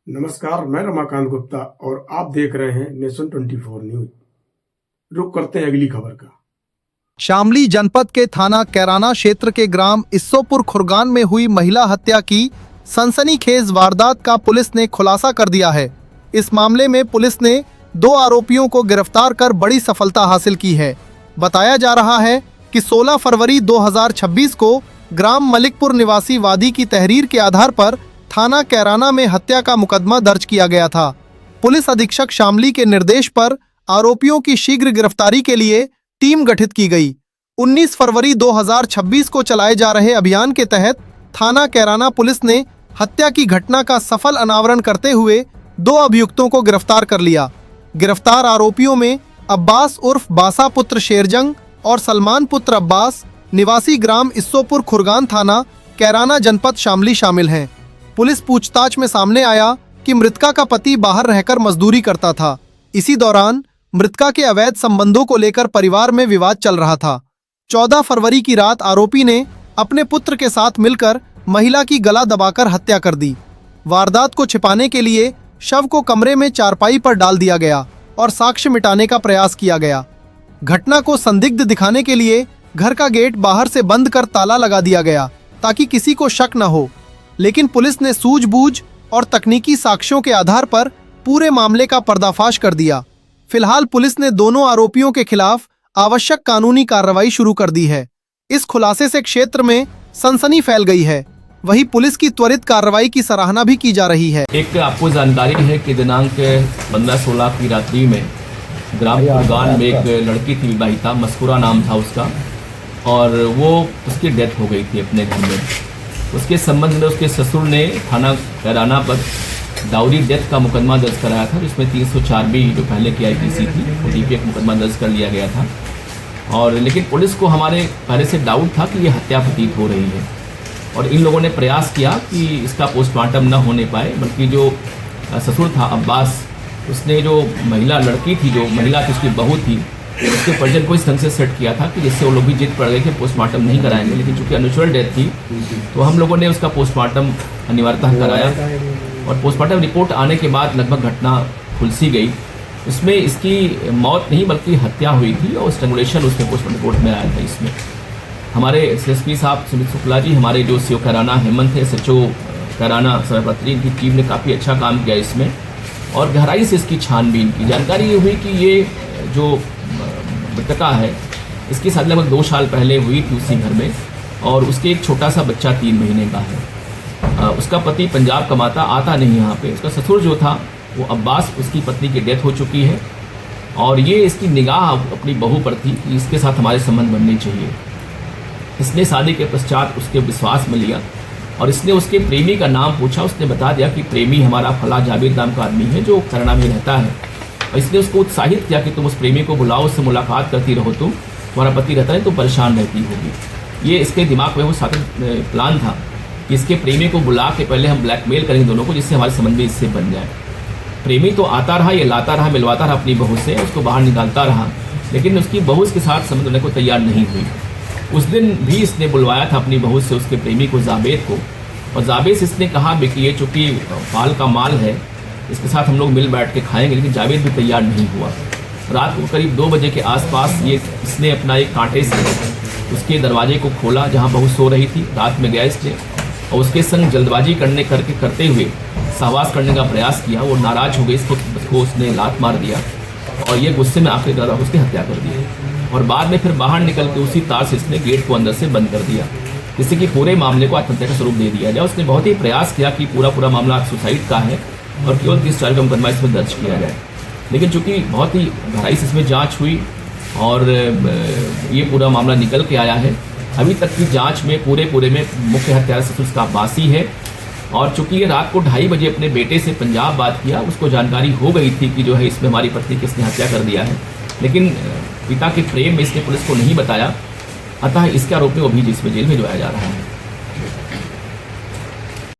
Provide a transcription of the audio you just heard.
नमस्कार, मैं रमाकांत गुप्ता और आप देख रहे हैं नेशन 24 न्यूज। रुक करते हैं अगली खबर का। शामली जनपद के थाना कैराना क्षेत्र के ग्राम इस्सोपुर खुरगान में हुई महिला हत्या की सनसनीखेज वारदात का पुलिस ने खुलासा कर दिया है। इस मामले में पुलिस ने 2 आरोपियों को गिरफ्तार कर बड़ी सफलता हासिल की है। बताया जा रहा है कि 16 फरवरी 2026 को ग्राम मलिकपुर निवासी वादी की तहरीर के आधार पर थाना कैराना में हत्या का मुकदमा दर्ज किया गया था। पुलिस अधीक्षक शामली के निर्देश पर आरोपियों की शीघ्र गिरफ्तारी के लिए टीम गठित की गई। 19 फरवरी 2026 को चलाए जा रहे अभियान के तहत थाना कैराना पुलिस ने हत्या की घटना का सफल अनावरण करते हुए 2 अभियुक्तों को गिरफ्तार कर लिया। गिरफ्तार आरोपियों में अब्बास उर्फ बासा पुत्र शेरजंग और सलमान पुत्र अब्बास निवासी ग्राम इस्सोपुर खुरगान थाना कैराना जनपद शामली शामिल हैं। पुलिस पूछताछ में सामने आया कि मृतका का पति बाहर रहकर मजदूरी करता था। इसी दौरान मृतका के अवैध संबंधों को लेकर परिवार में विवाद चल रहा था। 14 फरवरी की रात आरोपी ने अपने पुत्र के साथ मिलकर महिला की गला दबाकर हत्या कर दी। वारदात को छिपाने के लिए शव को कमरे में चारपाई पर डाल दिया गया और साक्ष्य मिटाने का प्रयास किया गया। घटना को संदिग्ध दिखाने के लिए घर का गेट बाहर से बंद कर ताला लगा दिया गया ताकि किसी को शक न हो, लेकिन पुलिस ने सूझबूझ और तकनीकी साक्ष्यों के आधार पर पूरे मामले का पर्दाफाश कर दिया। फिलहाल पुलिस ने दोनों आरोपियों के खिलाफ आवश्यक कानूनी कार्रवाई शुरू कर दी है। इस खुलासे से क्षेत्र में सनसनी फैल गई है। वहीं पुलिस की त्वरित कार्रवाई की सराहना भी की जा रही है। एक आपको जानकारी है कि दिनांक 15-16 की रात्रि में ग्राम खुरगान में एक लड़की थी विवाहिता, मस्कुरा नाम था उसका, और वो उसकी डेथ हो गई थी अपने घर में। उसके संबंध में उसके ससुर ने थाना कैराना पर डाउरी डेथ का मुकदमा दर्ज कराया था, जिसमें 304 भी जो पहले की आईपीसी थी वो एक मुकदमा दर्ज कर लिया गया था। और लेकिन पुलिस को हमारे पहले से डाउट था कि ये हत्या प्रतीत हो रही है, और इन लोगों ने प्रयास किया कि इसका पोस्टमार्टम न होने पाए, बल्कि जो ससुर था अब्बास, उसने जो महिला लड़की थी, जो महिला की उसकी बहू थी, उसके परिजन को इस ढंग से सेट किया था कि जिससे वो लोग भी जिद पड़ गए कि पोस्टमार्टम नहीं कराएंगे। लेकिन चूंकि अननेचुरल डेथ थी तो हम लोगों ने उसका पोस्टमार्टम अनिवार्यतः कराया, और पोस्टमार्टम रिपोर्ट आने के बाद लगभग घटना खुलसी गई। उसमें इसकी मौत नहीं बल्कि हत्या हुई थी, और स्ट्रैंगुलेशन उसमें पोस्टमार्टम रिपोर्ट में आया था। इसमें हमारे एसएसपी साहब सुमित शुक्ला जी, हमारे जो सीओ कैराना हेमंत है, एसएचओ कैराना सरपत्री, इनकी टीम ने काफ़ी अच्छा काम किया इसमें, और गहराई से इसकी छानबीन की। जानकारी ये हुई कि ये जो मृतका है, इसकी शादी लगभग 2 साल पहले हुई थी उसी घर में, और उसके एक छोटा सा बच्चा 3 महीने का है। उसका पति पंजाब कमाता, आता नहीं यहाँ पे। उसका ससुर जो था वो अब्बास, उसकी पत्नी की डेथ हो चुकी है, और ये इसकी निगाह अपनी बहू पर थी कि इसके साथ हमारे संबंध बनने चाहिए। इसने शादी के पश्चात उसके विश्वास में लिया, और इसने उसके प्रेमी का नाम पूछा। उसने बता दिया कि प्रेमी हमारा फला जावेद नाम का आदमी है जो कैराना में रहता है। और इसने उसको उत्साहित किया कि तुम उस प्रेमी को बुलाओ, उससे मुलाकात करती रहो, तुम्हारा पति रहता है तो परेशान रहती होगी। ये इसके दिमाग में वो साथ प्लान था कि इसके प्रेमी को बुला के पहले हम ब्लैकमेल करेंगे दोनों को, जिससे हमारे संबंध भी इससे बन जाए। प्रेमी तो आता रहा, ये लाता रहा, मिलवाता रहा अपनी बहू से, उसको बाहर निकालता रहा, लेकिन उसकी बहू इसके साथ संबंध होने को तैयार नहीं हुई। उस दिन भी इसने बुलवाया था अपनी बहू से उसके प्रेमी को, जावेद को, और जावेद से इसने कहा कि ये चूँकि पाल का माल है, इसके साथ हम लोग मिल बैठ के खाएंगे, लेकिन जावेद भी तैयार नहीं हुआ। रात को करीब 2 बजे के आसपास इसने अपना एक कांटे से उसके दरवाजे को खोला जहां बहू सो रही थी। रात में गया इसने, और उसके संग जल्दबाजी करते हुए सहवास करने का प्रयास किया। वो नाराज़ हो गई, इसको उसने लात मार दिया, और ये गुस्से में आखिर उसकी हत्या कर दी। और बाद में फिर बाहर निकल के उसी तार से इसने गेट को अंदर से बंद कर दिया, जिससे कि पूरे मामले को आत्महत्या का स्वरूप दे दिया जाए। उसने बहुत ही प्रयास किया कि पूरा मामला सुसाइड का है, और केवल 30 का मुकदमा इसमें दर्ज किया जाए। लेकिन चूंकि बहुत ही गहराई से इसमें जांच हुई और ये पूरा मामला निकल के आया है, अभी तक की जांच में पूरे में मुख्य हत्यारा ससुर का अब्बासी है। और चूंकि ये रात को 2:30 बजे अपने बेटे से पंजाब बात किया, उसको जानकारी हो गई थी कि जो है इसमें हमारी पत्नी किसने हत्या कर दिया है, लेकिन पिता के प्रेम में इसने पुलिस को नहीं बताया। अतः इसके आरोप में वो भी जिसमें जेल भिजवाया जा रहा है।